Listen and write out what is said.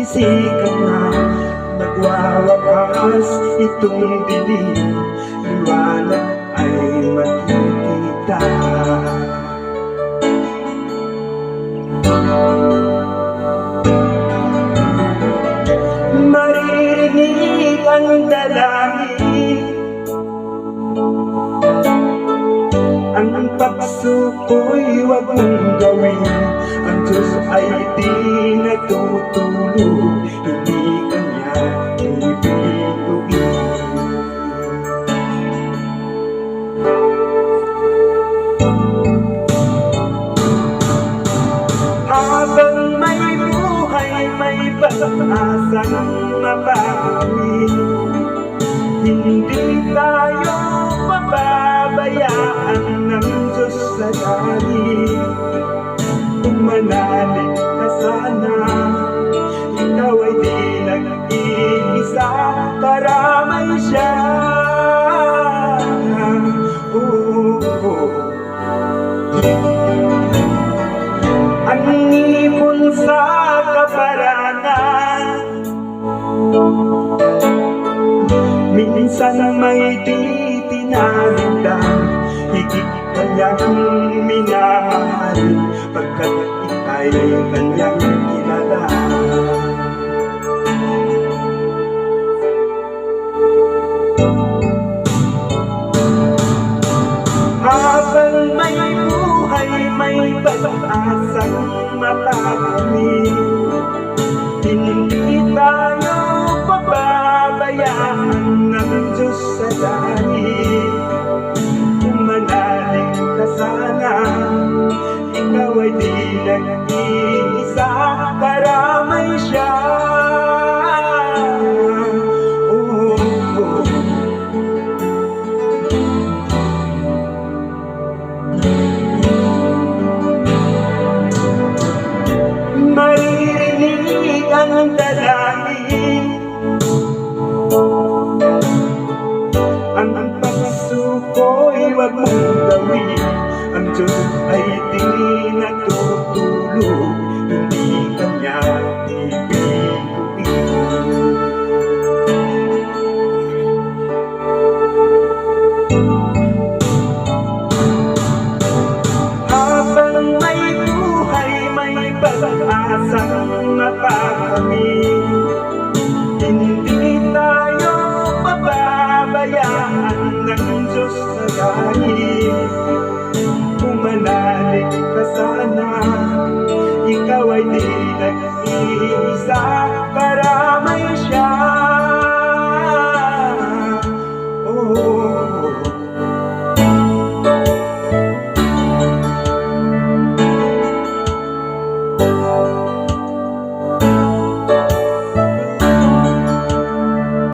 sikat na nagwawakas itong dilim, liwanag ay makikita. Maririnig ang dalangin, ang pagsuko'y huwag mong gawin. Ang Diyos ay di natutulog, hindi Kanya ibiguin. Habang may buhay, may pag-asang mabawi. Hindi tayo pababayaan ng Diyos sa langit. Kung manalig ka sana, ikaw ay di nag-iisa, karamay siya. Ang ibon sa kaparanan, minsan may di tinalintang, higit kanyang minamahal, pagkat ika'y kanyang kilala. Habang may buhay, may pag-asang mapapamit. Hindi tayo pababayaan ng Diyos sa langit. Kung manalig ka sana, ikaw ay di nag-iisa, karamay siya. Maririnig ang dalangin, ang pagsuko'y huwag mong gawin. Ang Diyos ay di natutulog, hindi Kanya ibiguin. Habang may buhay, may pag-asang mapakamit. Hindi tayo pababayaan ng Diyos sa langit. Kung manalig ka sana, ikaw ay di nag-iisa,